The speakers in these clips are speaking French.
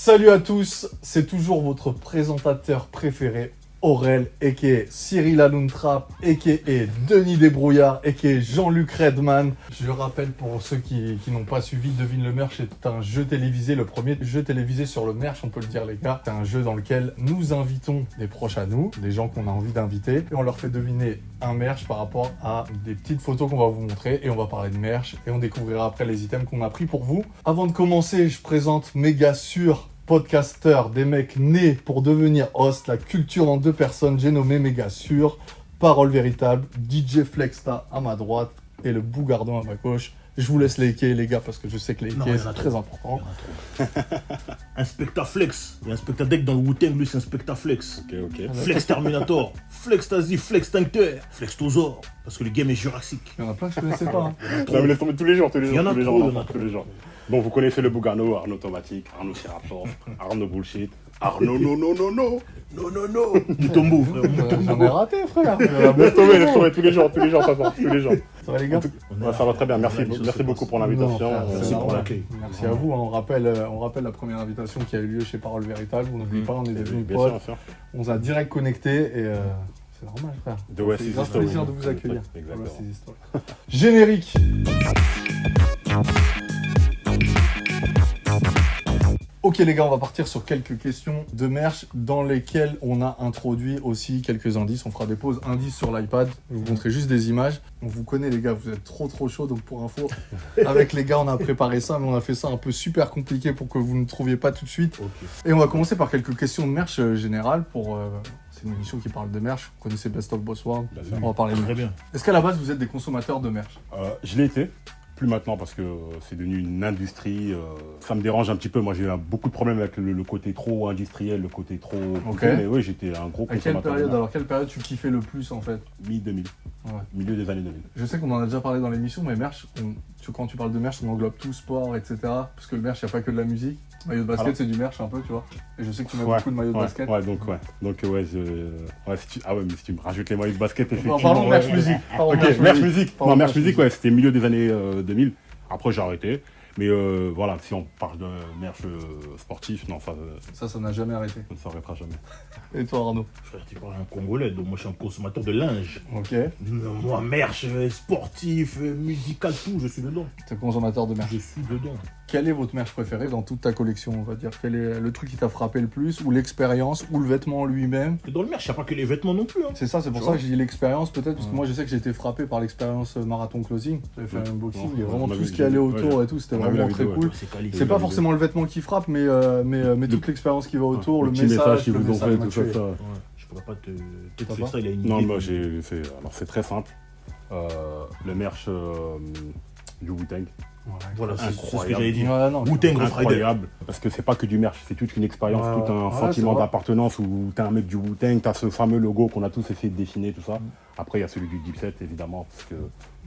Salut à tous, c'est toujours votre présentateur préféré, Aurel, a.k.a. Cyril Aluntrap, a.k.a. Denis Desbrouillards, a.k.a. Jean-Luc Redman. Je rappelle pour ceux qui n'ont pas suivi, Devine le Merch est un jeu télévisé, le premier jeu télévisé sur le merch, on peut le dire les gars. C'est un jeu dans lequel nous invitons des proches à nous, des gens qu'on a envie d'inviter, et on leur fait deviner un merch par rapport à des petites photos qu'on va vous montrer, et on va parler de merch, et on découvrira après les items qu'on a pris pour vous. Avant de commencer, je présente mes gars sur podcasteurs, des mecs nés pour devenir host, la culture en deux personnes, j'ai nommé méga sûr, Parole Véritable, DJ Flexta à ma droite et le Bougardon à ma gauche. Je vous laisse les quais les gars parce que je sais que les quais c'est très important. Inspecta Flex, il y a Inspecta Deck dans le Wu-Tang, lui c'est Inspecta Flex. Ok. Flex Terminator, Flex Tazi, Flex Tancteur, Flex Tosaur, parce que le game est jurassique. Il y en a plein que je connaissais pas. Hein. Non, mais laisse tomber tous les jours, Il y en a trop, tous les jours. Bon, vous connaissez le Bougano, Arnaud Automatique, Arnaud Sirapor, Arnaud Bullshit, Arnaud non. Du tombeau, frère. J'en ai raté frère. Laisse tomber, tous les jours, ça sort, tous les jours. Ça va les gars? Ouais, ça va très bien, merci beaucoup pour l'invitation. Non, frère, c'est Merci pour normal. l'accueil. Merci à vous, hein. On rappelle la première invitation qui a eu lieu chez Parole Véritable, vous n'oubliez pas, on est devenus Bien potes, sûr, bien sûr. on s'est direct connecté et c'est normal frère. De West C'est Is un History. plaisir de vous accueillir. Exactement. West Is History. Générique. Ok les gars, on va partir sur quelques questions de merch dans lesquelles on a introduit aussi quelques indices. On fera des pauses indices sur l'iPad. Je vous montrerai juste des images. On vous connaît les gars, vous êtes trop chaud. Donc pour info, avec les gars on a préparé ça, mais on a fait ça un peu super compliqué pour que vous ne trouviez pas tout de suite. Ok. Et on va commencer par quelques questions de merch générales pour... c'est une émission qui parle de merch. Vous connaissez Best of Boss World. Bien sûr. On va parler de Très merch. bien. Est-ce qu'à la base vous êtes des consommateurs de merch? Je l'ai été, plus maintenant parce que c'est devenu une industrie. Ça me dérange un petit peu. Moi, j'ai eu beaucoup de problèmes avec le côté trop industriel, le côté trop. Ok. Mais oui, j'étais un gros À quelle consommateur. période, alors quelle période tu kiffais le plus en fait? Mi-2000, Ouais. milieu des années 2000. Je sais qu'on en a déjà parlé dans l'émission, mais merch, quand tu parles de merch, on englobe tout, sport, etc. Parce que le merch, il n'y a pas que de la musique. Maillot de basket, Alors c'est du merch un peu, tu vois. Et je sais que tu mets Ouais, beaucoup de maillots de basket. Ouais, donc ouais, mais si tu me rajoutes les maillots de basket, effectivement. Parlons de merch ouais. musique. Parlons de Ok, merch musique. Parlons Non, de merch musique, ouais, c'était milieu des années 2000. Après, j'ai arrêté. Mais voilà, si on parle de merch sportif, non, Ça n'a jamais arrêté. ça ne s'arrêtera jamais. Et toi, Arnaud? Frère, tu parles un Congolais, donc moi je suis un consommateur de linge. Ok. Moi, merch, sportif, musical, tout, je suis dedans. T'es consommateur de merch. Je suis dedans. Quel est votre merch préféré dans toute ta collection, on va dire? Quel est le truc qui t'a frappé le plus? Ou l'expérience? Ou le vêtement lui-même? Et dans le merch, il n'y a pas que les vêtements non plus. Hein. C'est ça, c'est pour Tu ça vois que j'ai dit l'expérience peut-être, parce que Ouais. moi je sais que j'ai été frappé par l'expérience marathon closing. J'avais fait un unboxing, et Ouais, vraiment on a tout vu- ce qui allait autour et tout, c'était on a vu la vraiment très vidéo, cool. C'est quali. C'est pas forcément le vêtement qui frappe, mais toute l'expérience qui va autour, le petit message qu'ils le vous ont message fait, m'a tout ça. tué. Ouais, je pourrais pas te. Peut-être Ça que va ça, il a une Non, idée. moi j'ai fait. Alors c'est très simple. Le merch du Wu-Tang. Voilà, c'est ce que Incroyable. j'allais dire. Ouais, non, Wu-Tang Rough Rider. Incroyable. Parce que c'est pas que du merch, c'est toute une expérience, Ouais, tout un ouais, sentiment c'est vrai. d'appartenance où t'es un mec du Wu-Tang, t'as ce fameux logo qu'on a tous essayé de dessiner, tout ça. Après, il y a celui du Dipset, évidemment, parce que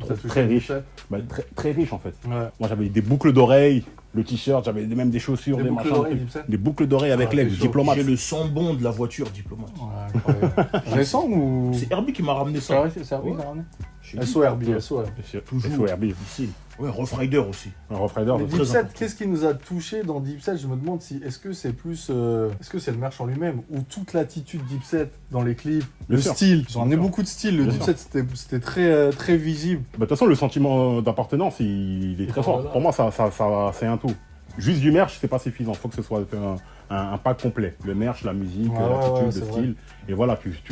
T'as touché très le riche. Dipset Bah, très riche en fait. Ouais. Moi j'avais des boucles d'oreilles, le t-shirt, j'avais même des chaussures, Des des boucles machins. d'oreilles, trucs. Dipset Des boucles d'oreilles avec Ah, l'aigle, c'est chaud. diplomate. J'ai le sambon de la voiture diplomate. Ouais, incroyable. Récent ou. C'est Herbie qui m'a ramené C'est ça. vrai, c'est Herbie Ouais. qui a ramené Je t'ai dit. SORB, SORB. Toujours. SORB. Ici. Ouais, Rough Rider aussi. Un Rough Rider, Mais c'est très Dipset, important. qu'est-ce qui nous a touché dans Dipset? Je me demande si est-ce que c'est plus est-ce que c'est le merch en lui-même ou toute l'attitude Dipset dans les clips, Bien le sûr. style. Ils ont amené sûr. beaucoup de style. Le Bien Dipset c'était très visible. Bah, de toute façon, le sentiment d'appartenance, il est très fort. voilà. Pour moi, ça c'est un tout. Juste du merch, c'est pas suffisant. Il faut que ce soit un pack complet. Le merch, la musique, Ouais, l'attitude, ouais, le c'est style. Et voilà, tu Ouais, c'est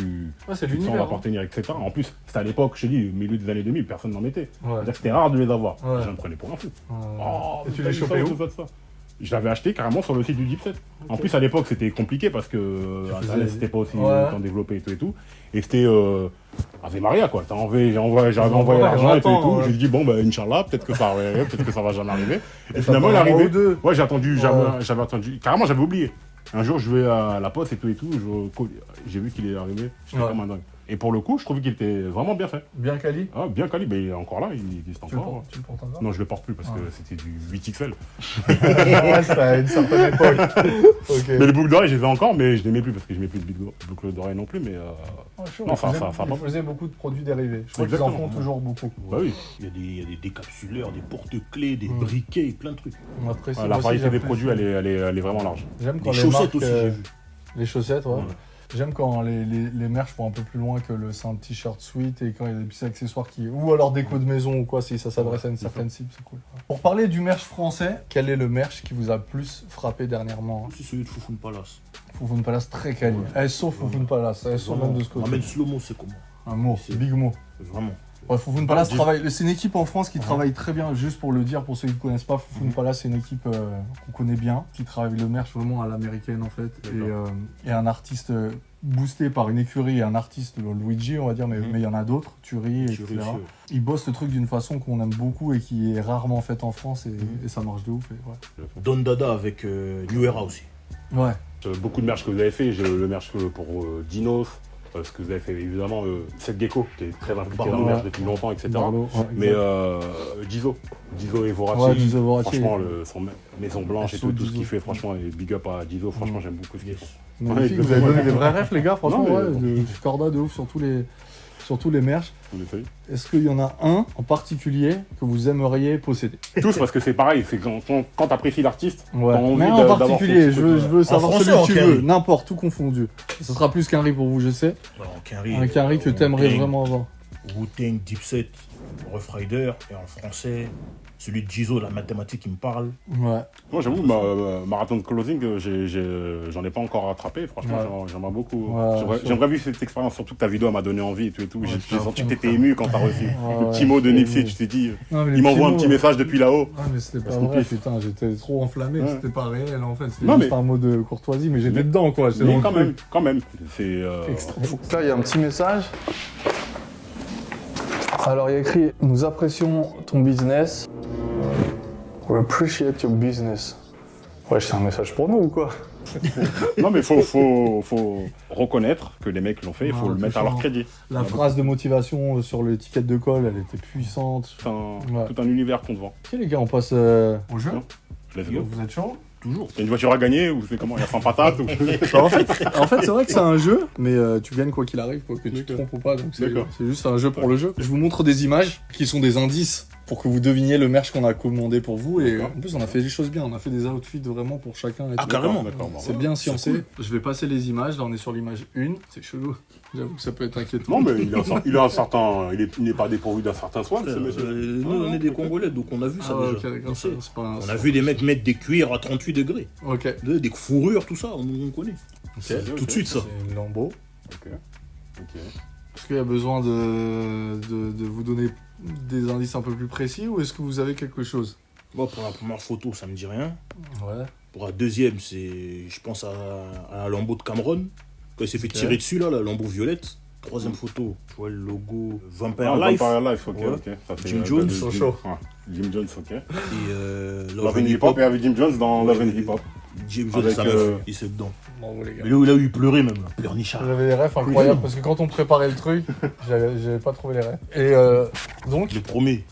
tu te sens l'univers. appartenir, etc. En plus, c'était à l'époque, je te dis, au milieu des années 2000, personne n'en mettait. Ouais. C'est-à-dire que c'était rare de les avoir. Ouais. Je me prenais pour un fou. Ouais. Oh, Et tu t'as l'as vu chopé ça, où? ça. Je l'avais acheté carrément sur le site du Dipset. En plus, à l'époque, c'était compliqué parce que faisais- Internet, c'était pas aussi Ouais. autant développé et tout. Et c'était Ave Maria, quoi. J'avais envoyé Ouais, l'argent et tout. j'entends, ouais. J'ai dit, bon, bah, Inch'Allah, peut-être que ça arriverait, peut-être que ça va jamais arriver. Et Et finalement, il est t'attends un mois arrivé. ou deux. Ouais, j'ai attendu, Ouais. j'avais attendu. Carrément, j'avais oublié. Un jour, je vais à la poste et tout. J'ai vu qu'il est arrivé. J'étais Ouais. comme un dingue. Et pour le coup, je trouvais qu'il était vraiment bien fait. Bien quali. Ah, bien quali, mais il est encore là, il existe encore. Tu le portes encore? Non, je le porte plus parce que c'était du 8XL. Ouais, c'était à une certaine époque. Ok. Mais les boucles d'oreilles, je les ai encore, mais je les mets plus parce que je mets plus de boucles d'oreilles non plus. Mais Ouais, chaud. non, Ils faisaient beaucoup de produits dérivés. Je crois qu'ils en Exactement. font toujours beaucoup. bah oui. Il y a des décapsuleurs, des porte-clés, des briquets, plein de trucs. On apprécie. La Moi aussi, variété des j'apprécie. produits, elle est vraiment large. J'aime quand Les les chaussettes marques, aussi, j'ai vu. les chaussettes, ouais. Ouais. J'aime quand les merch vont un peu plus loin que le simple t-shirt sweat et quand il y a des petits accessoires ou alors déco de maison ou quoi, si ça s'adresse à une certaine cible, c'est cool. Pour parler du merch français, quel est le merch qui vous a le plus frappé dernièrement? C'est celui de Foufoune Palace. Foufoune Palace, très quali. SO Foufoune Palace, SO même de ce côté. Ramène slow-mo, c'est comment? Un mot, C'est- big mot. Vraiment. Ouais, Foufoune Palace travaille. C'est une équipe en France qui travaille très bien. Juste pour le dire, pour ceux qui ne connaissent pas, Foufoune Palace, c'est une équipe qu'on connaît bien, qui travaille le merch vraiment à l'américaine en fait. Et un artiste boosté par une écurie et un artiste, Luigi, on va dire, mais il y en a d'autres, Turi, etc. Ils bossent le truc d'une façon qu'on aime beaucoup et qui est rarement faite en France et ça marche de ouf. Et ouais. Don Dada avec New Era aussi. Ouais. Beaucoup de merch que vous avez fait, j'ai le merch pour Dinos, ce que vous avez fait évidemment, Seth Gecko, qui est très impliqué dans le merch depuis longtemps, etc. Barlow, ouais, Mais exact. Gizo et Voraci, Ouais, Gizo Voraci. franchement, son Maison Blanche et Assaut tout ce qu'il Gizo. fait, franchement, et big up à Gizo, franchement, j'aime beaucoup ce qu'il fait. Magnifique, Ouais, vous avez donné des vrais refs, les gars, franchement, Non, mais- ouais, Corda de ouf sur tous les merch. On essaye. Est-ce qu'il y en a un en particulier que vous aimeriez posséder? Tous, parce que c'est pareil, c'est quand t'apprécies l'artiste, Ouais. t'as envie Mais en d'avoir particulier, son je truc, veux savoir français, celui que en tu Quinry. veux, n'importe, tout confondu. Ce sera plus qu'un riz pour vous, je sais. Alors, Quinry, Un Quinry que t'aimerais Wu-Tang, vraiment avoir. Wu-Tang, Dipset, Rough Rider, et en français, celui de Gizo, la mathématique, il me parle. Ouais. Moi, j'avoue, Marathon de Closing, j'en ai pas encore rattrapé. Franchement, j'aimerais beaucoup. Ouais, J'aimerais vivre cette expérience, surtout que ta vidéo m'a donné envie et tout. Ouais, J'ai j'étais senti à que fond, t'étais frère. ému quand t'as reçu le Ouais, petit mot de j'étais Nipsey. ému. Tu t'es dit, Non, mais les il m'envoie petits un petit mots, message depuis là-haut. Ah, mais c'était pas Rest in vrai, peace. putain, j'étais trop enflammé, Ouais. c'était pas réel en fait, c'était Non, juste mais- un mot de courtoisie, mais j'étais dedans quoi, j'étais Mais dans quand le truc. même. C'est. Là, il y a un petit message. Alors, il y a écrit « Nous apprécions ton business. We appreciate your business. » Ouais, c'est un message pour nous ou quoi? Non, mais faut reconnaître que les mecs l'ont fait, il faut Ouais, le mettre à leur touchant. crédit. La phrase de motivation sur l'étiquette de colle, elle était puissante. Ouais. Tout un univers qu'on te vend. Ok les gars, on passe au jeu. Let's go. Vous êtes chaud? Toujours. Il y a une voiture à gagner ou c'est comment? Il y a 100 patates ou... Bah, en fait c'est vrai que c'est un jeu, mais tu gagnes quoi qu'il arrive, quoi, que tu te trompes ou pas, donc c'est D'accord. juste un jeu pour le jeu. Je vous montre des images qui sont des indices pour que vous deviniez le merch qu'on a commandé pour vous, et en plus on a fait des choses bien, on a fait des outfits vraiment pour chacun. Et Ah, tout. carrément. D'accord, bon. C'est bien c'est sciencé. cool. Je vais passer les images, là on est sur l'image 1, c'est chelou, j'avoue que ça peut être inquiétant. Non, mais il a un certain... Il n'est pas dépourvu d'un certain soin, ce monsieur. Nous, on est des Congolais, donc on a vu ça Ah ouais, déjà. ok, d'accord, On sait. c'est pas un... On a vu des mecs mettre des cuirs à 38 degrés. Ok. Des fourrures, tout ça, on connaît. Ok, Tout de suite, ça. C'est une lambeau. Ok. Est-ce qu'il y a besoin de vous donner des indices un peu plus précis ou est-ce que vous avez quelque chose? Moi, pour la première photo, ça me dit rien. Ouais. Pour la deuxième, je pense à un lambeau de Cameron. Quand il s'est fait tirer dessus, là, la lambeau violette. Troisième photo, tu vois le logo Vampire Life. Vampire Life, ok, Ouais. ok. Ça fait, Jim Jones, sont chauds. Ouais. Jim Jones, ok. Et Love and Hip Hop, et avec Jim Jones dans Love and Hip Hop. Jim Jones, Avec, sa meuf, il s'est dedans. Bravo les gars. Mais là où il a eu pleuré même, là. Pleurnichard. J'avais des refs incroyables parce que quand on préparait le truc, j'avais pas trouvé les refs. Et donc, Le premier,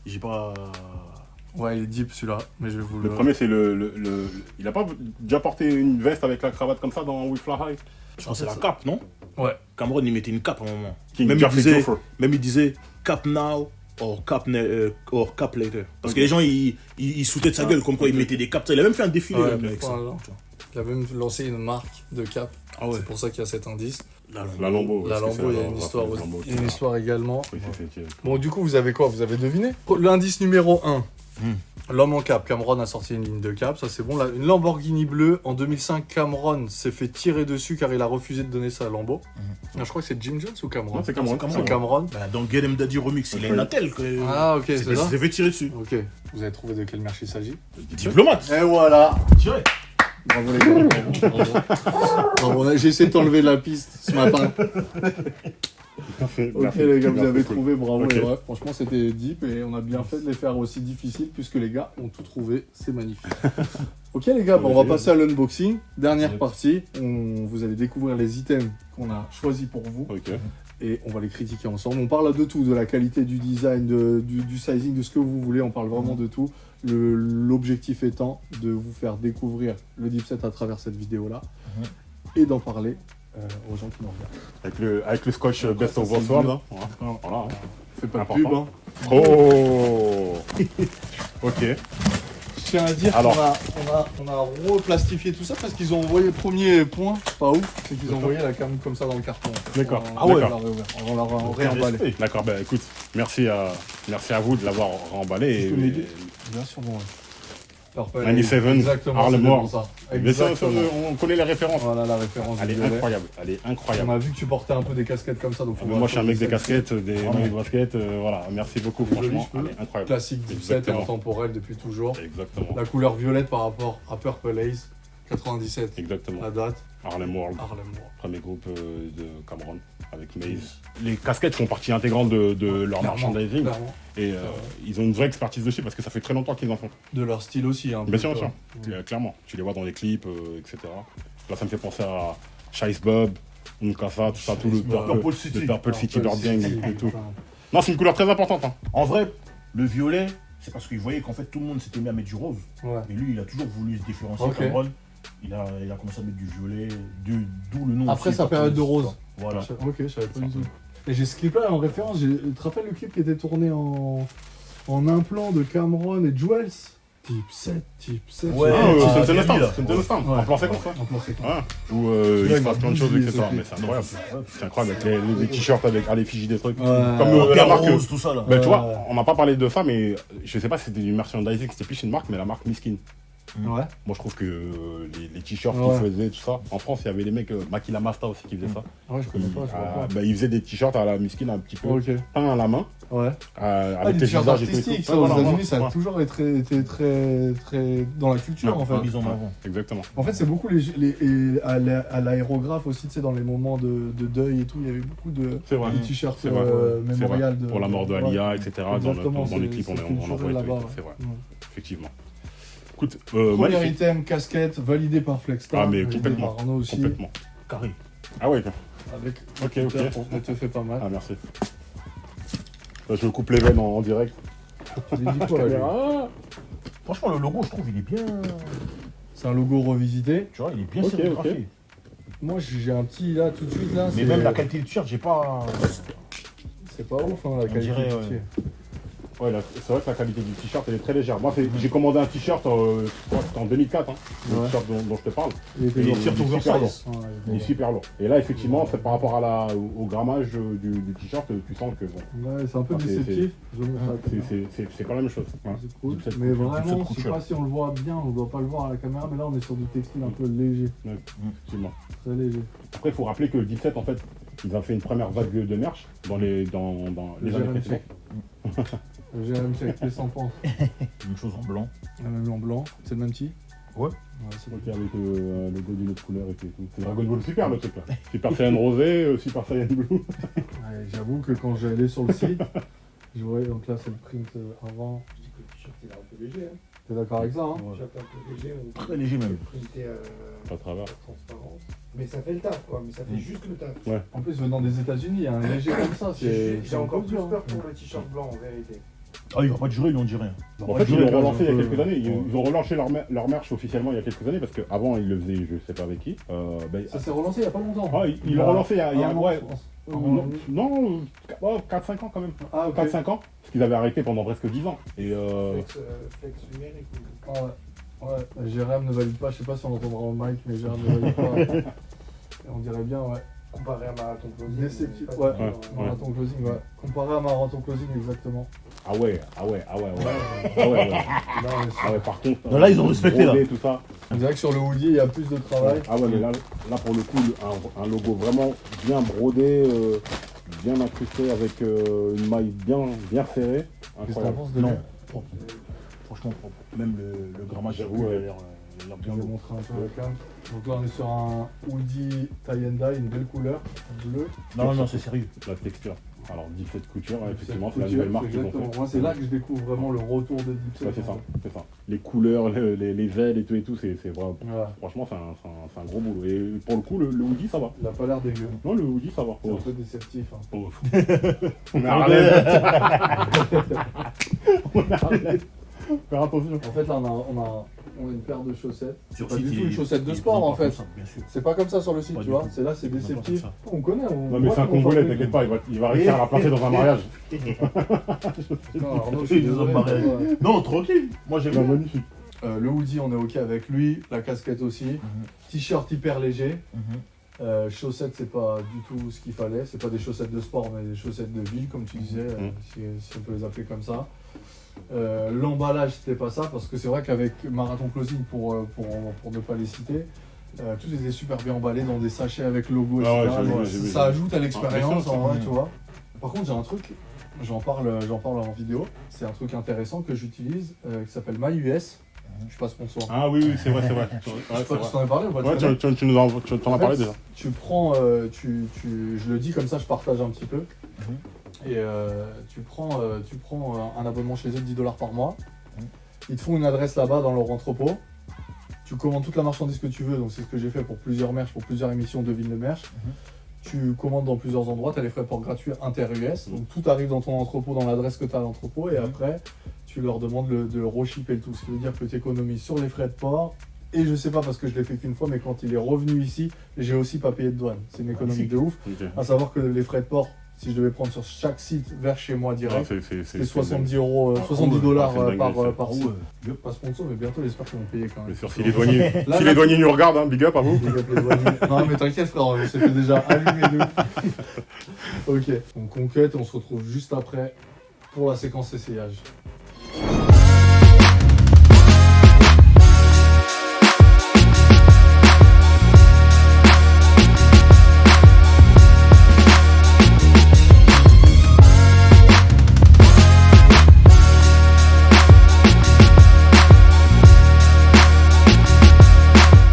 j'ai pas. ouais, il est deep celui-là, mais je vais vous Le premier, c'est il a pas déjà porté une veste avec la cravate comme ça dans We Fly High? Je pense que c'est la cape, non? Ouais. Cameron, il mettait une cape à un moment. King Même Jeffrey Topher. il disait cap now or cap later. Parce que les gens, ils sautaient de sa gueule comme quoi il mettait des capes. Il a même fait un défilé Ouais, là, avec ça. voilà. Il a même lancé une marque de cap. Ah ouais. C'est pour ça qu'il y a cet indice. La Lambo. La parce que Lambo, il y c'est a une un histoire, rappel de Lambo, il y a une histoire également. Oui, c'est Bon, du coup, vous avez quoi? Vous avez deviné? L'indice numéro 1. L'homme en cap. Cameron a sorti une ligne de cap, ça c'est bon. Là, une Lamborghini bleue. En 2005, Cameron s'est fait tirer dessus car il a refusé de donner sa Lambo. Non, je crois que c'est Jim Jones ou Cameron? Non, c'est Cameron. C'est Cameron. Bah, dans Get Em Daddy Remix, il a une attelle. Ah, ok, c'est ça. Il s'est fait tirer dessus. Ok. Vous avez trouvé de quel merch il s'agit? Diplomate. Et voilà. Tiré. Bravo les gars. Bravo. J'ai essayé de t'enlever la piste ce matin. Ok les gars, vous avez trouvé, bravo Ok. les refs. Franchement c'était deep et on a bien fait de les faire aussi difficiles puisque les gars ont tout trouvé, c'est magnifique. Ok les gars, bon, on va passer à l'unboxing. Dernière partie, vous allez découvrir les items qu'on a choisis pour vous. Ok. et on va les critiquer ensemble. On parle de tout, de la qualité du design, du sizing, de ce que vous voulez. On parle vraiment de tout. L'objectif étant de vous faire découvrir le Dipset à travers cette vidéo-là et d'en parler aux gens qui nous regardent. Avec le scotch Après, Best ça, of c'est World. dur. Hein. Voilà. Hein. Fais pas de Important. pub, hein. Oh. Ok. Je tiens à dire qu'on a replastifié tout ça parce qu'ils ont envoyé le premier point, pas ouf, c'est qu'ils ont envoyé la cam comme ça dans le carton. D'accord. On Ah ouais. va la réemballer. D'accord, bah écoute, merci à vous de l'avoir remballé. Je peux m'aider. Bien sûr, bon. 97, exactement, Harlem c'est World. ça. Mais ça, Exactement. on connaît les références. Voilà la référence. Elle est du violet. incroyable, elle est On incroyable. a vu que tu portais un peu des casquettes comme ça, donc Moi, je suis un mec des casquettes, des Vraiment. maillots de basket, voilà. Merci beaucoup, Des jolis franchement, cheveux. elle est incroyable. classique du set et Exactement. intemporel depuis toujours. Exactement, La couleur violette par rapport à Purple Haze 97. exactement. La date, Harlem World, Harlem World. premier groupe de Cameroun avec Maze. Les casquettes font partie intégrante de leur Clairement, merchandising clairement. et ils ont une vraie expertise dessus parce que ça fait très longtemps qu'ils en font. De leur style aussi. Hein, Bien sûr, donc, bien sûr. Clairement. Tu les vois dans les clips, etc. Là, ça me fait penser à Shice Bob, Nkasa, tout ça, tout le Shice Bob. Purple City. le Purple City Bird Gang et tout. Enfin, Non, c'est une couleur très importante. Hein. En vrai, le violet, c'est parce qu'il voyait qu'en fait tout le monde s'était mis à mettre du rose. ouais. Et lui, il a toujours voulu se différencier. Ok. Cameron, il a commencé à mettre du violet, d'où le nom. Après aussi, sa période de Purple rose. City. Voilà. Ok, je savais pas du tout. Et j'ai ce clip-là en référence. Tu te rappelles le clip qui était tourné en implant de Cameron et Jewels Type 7, type 7. Ouais, C'est Gabi, là. une stand. Ouais. En plan séquence. Hein. En plan séquence. Ouais. Où Celui-là, il se il m'a passe plein de choses, bousillé, etc. ce Mais clip. c'est incroyable. C'est incroyable avec les t-shirts avec à l'effigie des trucs. Ouais. Comme la Pierre marque. Rose, tout ça là. Bah, tu Ouais. vois, on n'a pas parlé de ça, mais je sais pas si c'était du merchandising, c'était plus une marque, mais la marque Miskin. Ouais. Moi, je trouve que les t-shirts Ouais. qu'ils faisaient, tout ça. En France, il y avait les mecs, Makila Masta aussi, qui faisaient ça. Ouais, je connais pas, je vois pas. Ils faisaient des t-shirts à la Miskin un petit peu Ok. peint à la main, Ouais. avec Les les t-shirts visages et tout. artistiques, ça, Ouais, aux voilà, États-Unis, ça a ouais. toujours été très dans la culture en fait. Mise en avant. Exactement. En fait, c'est beaucoup à l'aérographe aussi, tu sais, dans les moments de deuil et tout, il y avait beaucoup de C'est vrai. t-shirts C'est vrai. C'est mémorial vrai. de. Pour la mort de Alia, etc. Exactement, Dans les c'est- clips, on c'est en culturel voit et tout. là-bas, C'est vrai. ouais. Effectivement. Écoute, Premier magnifique. item, casquette, validé par Flexstar, Ah, mais validé complètement. par Arnaud aussi, Complètement. Carré. Ah ouais. avec Ok. pour te fait pas mal. Ah, merci. Là, je me coupe les veines en direct. Il dit quoi, lui Ah, Franchement, le logo, je trouve, il est bien. C'est un logo revisité. Tu vois, il est bien Ok, sérigraphié. Moi, j'ai un petit là tout de suite là. Mais c'est- même la qualité du t-shirt, j'ai pas. C'est pas ouf, hein, la qualité. dirait, du ouais. t-shirt. Ouais, c'est vrai que la qualité du t-shirt elle est très légère. Moi, j'ai commandé un t-shirt, je crois que c'était en 2004, hein, le Ouais. t-shirt dont je te parle. Il était Et lourd. il est super lourd. Ouais, Il est super lourd. Et là, effectivement, c'est par rapport au grammage du t-shirt, tu sens que bon, Ouais, c'est un peu Ah, c'est- déceptif. Je vous montre la caméra. c'est pas la même chose. Ouais. C'est cool. Toute cette Mais couture, vraiment, toute cette je sais couture. pas si on le voit bien, on ne doit pas le voir à la caméra, mais là on est sur du textile un peu léger, Ouais, effectivement. très léger. Après, il faut rappeler que le 17, en fait, ils ont fait une première vague de merch dans les années précédentes. J'ai un check, qu'est-ce qu'on pense? Une chose en blanc. Un même en blanc, c'est le même petit? Ouais. C'est Ok, avec le logo d'une autre couleur et tout. C'est Dragon Ball Super le truc là. Super Saiyan rosé, Super Saiyan blue. Ouais, j'avoue que quand j'allais sur le site, je voyais, donc là c'est le print avant. Je dis que le t-shirt il est un peu léger. Hein. T'es d'accord avec ça? Hein? Ouais. T-shirt un peu léger, on Très léger même. printé Pas de travers. transparence. Mais ça fait le taf quoi, mais ça fait juste le taf. Ouais. En plus venant des États-Unis, un léger comme ça, c'est. J'ai encore plus dur, peur hein. pour le t-shirt blanc en vérité. Ah, il va pas durer, ils n'en dit rien. En fait, ils l'ont relancé il y a quelques années. Ouais. Ils ont relancé leur merch officiellement il y a quelques années parce qu'avant ils le faisaient, je sais pas avec qui. Ça s'est relancé il y a pas longtemps. Ah, ils l'ont relancé il y a un an, ouais, je pense. non, 4-5 ans quand même. Ah, ok. 4-5 ans, parce qu'ils avaient arrêté pendant presque 10 ans. Et Flex numérique. Ah ouais. Jérém ne valide pas, je sais pas si on l'entendra en mic, mais Jérém ne valide pas. Et on dirait bien, ouais. Comparé à Marathon Closing. Déceptif, pas ouais. du tout, Ouais. Marathon closing, ouais. Comparé à Marathon closing, exactement. ah ouais. Ah ouais. Là, Par contre, Non, là, ils ont respecté, là. brodé, tout ça. on dirait que sur le hoodie, il y a plus de travail. Ah ouais, mais là pour le coup, un logo vraiment bien brodé, bien incrusté avec une maille bien serrée. Qu'est-ce que t'en Incroyable. penses de Non, lui propre. Franchement propre. Même le grammage, J'avoue, il a ouais. l'air Je bien vais lourd. montrer un peu la cam. Donc là, on est sur un hoodie tie and dye, une belle couleur, bleu. Non, c'est sérieux. La texture. Alors, Dipset Couture, ouais, Dipset effectivement, c'est la Couture, nouvelle marque qu'ils ont exactement. fait. Moi, c'est là que je découvre vraiment le retour de Dipset. Ouais, c'est ça, c'est ça. Les couleurs, les ailes et tout, c'est vraiment. Ouais. Franchement, c'est un gros boulot. Et pour le coup, le hoodie, ça va. Il a pas l'air dégueu. Non, le hoodie, ça va. C'est un peu déceptif. Hein. Oh. On est à Arlène. On est à Arlène. Faire attention. En fait, là, on a une paire de chaussettes. C'est Sur pas site, du tout ils- une chaussette de ils sport, en vendent pas fait. comme ça, bien sûr. C'est pas comme ça sur le site, Pas tu du vois. tout. C'est là, c'est Ils vendent pas déceptif. comme On connaît. Non, mais c'est un Congolais, t'inquiète pas, il va réussir à la placer dans un mariage. Non, Arnaud, je suis Ils ont désolé. mariage. Ouais. Non, tranquille. Moi, j'aime Non, bien. magnifique. Le hoodie, on est ok avec lui. La casquette aussi. T-shirt hyper léger. Chaussettes, c'est pas du tout ce qu'il fallait. C'est pas des chaussettes de sport, mais des chaussettes de ville, comme tu disais, si on peut les appeler comme ça. L'emballage, c'était pas ça, parce que c'est vrai qu'avec Marathon Closing, pour ne pas les citer, tout était super bien emballé dans des sachets avec logo, etc. Ah ouais, j'ai Donc, vu, ça ajoute à l'expérience, Ah, bien sûr, en vrai, tu vois. Par contre, j'ai un truc, j'en parle en vidéo, c'est un truc intéressant que j'utilise, qui s'appelle MyUS. Je suis pas sponsor. Ah oui, c'est vrai. Ouais, Je c'est sais pas si vrai. t'en as parlé ou pas. Ouais, tu connais tu t'en En as fait, parlé déjà. Tu prends, je le dis comme ça, je partage un petit peu. Et tu prends un abonnement chez eux de 10$ par mois. Ils te font une adresse là-bas dans leur entrepôt. Tu commandes toute la marchandise que tu veux, donc c'est ce que j'ai fait pour plusieurs merch, pour plusieurs émissions de Ville de Merch. Tu commandes dans plusieurs endroits, tu as les frais de port gratuits inter-US. Donc tout arrive dans ton entrepôt, dans l'adresse que tu as à l'entrepôt. Et après, tu leur demandes de le reshipper le tout. Ce qui veut dire que tu économises sur les frais de port. Et je sais pas parce que je l'ai fait qu'une fois, mais quand il est revenu ici, j'ai aussi pas payé de douane. C'est une économie de ouf. Ok. À savoir que les frais de port, si je devais prendre sur chaque site vers chez moi Ah, direct, c'est c'est 70 euros, Ah, 70 ouais, dollars c'est une dinguerie, par ça. site. Pas sponsor, mais bientôt j'espère qu'ils vont payer quand même. Bien sûr, si les douaniers, Là, si là, les douaniers nous regardent, hein, big up à vous. Big up les douaniers. Non mais t'inquiète frère, on s'est fait déjà allumer de ouf. Ok, on conquête et on se retrouve juste après pour la séquence essayage.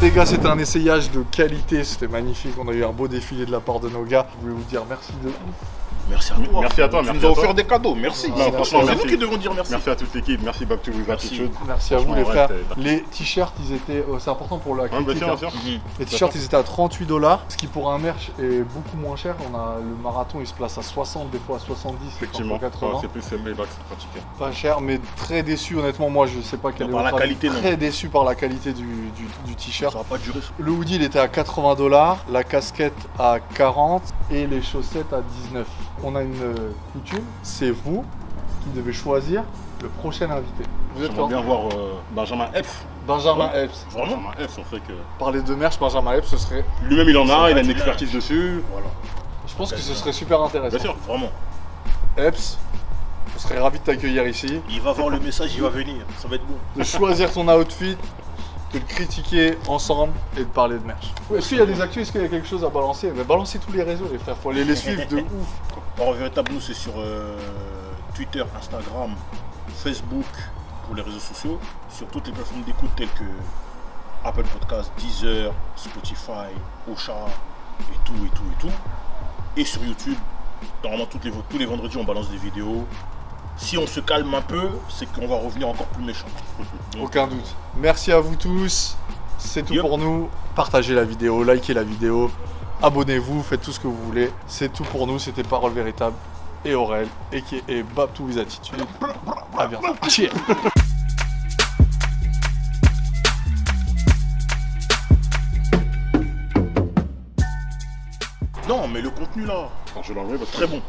Les gars, c'était un essayage de qualité, c'était magnifique, on a eu un beau défilé de la part de nos gars. Je voulais vous dire merci de ouf. Merci à toi. Merci à toi, Tu merci nous as à toi. offert des cadeaux. Merci. Non, Franchement, franchement, c'est merci. nous qui devons dire merci. Merci à toute l'équipe, merci Babtou vous Merci. attitude. Merci à vous les Franchement, frère. ouais, Les t-shirts, ils étaient, c'est important pour la Hein, bien critique. sûr, hein. bien sûr. Les t-shirts, ils étaient à 38$, ce qui pour un merch est beaucoup moins cher. On a le marathon, il se place à 60, des fois à 70, Effectivement, parfois 80. ouais, c'est plus c'est là que c'est pratiqué. Pas cher, mais très déçu. Honnêtement, moi, je sais pas quel Non, est par la votre avis. qualité, non. Très déçu par la qualité du t-shirt. Ça va pas durer. Le hoodie, il était à 80$, la casquette à 40 et les chaussettes à 19. On a une coutume, c'est vous qui devez choisir le prochain invité. Vous êtes J'aimerais quand bien voir Benjamin Epps. Benjamin Ouais. Epps. Vraiment Benjamin Epps, on sait que. Parler de merch, Benjamin Epps, ce serait. Lui-même il en a, il a une tu expertise dessus. Voilà. Je pense que ce serait super intéressant. Bien sûr. Vraiment. Epps, on serait ravis de t'accueillir ici, Il va voir le message, il va venir. Ça va être bon. de choisir ton outfit, de le critiquer ensemble et de parler de merch. Est-ce qu'il y a des actus, est-ce qu'il y a quelque chose à balancer? Mais balancez tous les réseaux, les frères, faut aller les suivre de ouf. Alors, véritable, nous, c'est sur Twitter, Instagram, Facebook, pour les réseaux sociaux, sur toutes les plateformes d'écoute telles que Apple Podcasts, Deezer, Spotify, Ocha, et tout. Et sur YouTube, normalement tous les vendredis, on balance des vidéos. Si on se calme un peu, c'est qu'on va revenir encore plus méchant. Aucun doute. Merci à vous tous. C'est tout Yup. pour nous. Partagez la vidéo, likez la vidéo, abonnez-vous, faites tout ce que vous voulez. C'est tout pour nous. C'était Parole Véritable et Aurel, et Babtou with Attitude. À bientôt. Cheers. Non, mais le contenu là, Attends, je vais l'enlever parce que. très bon.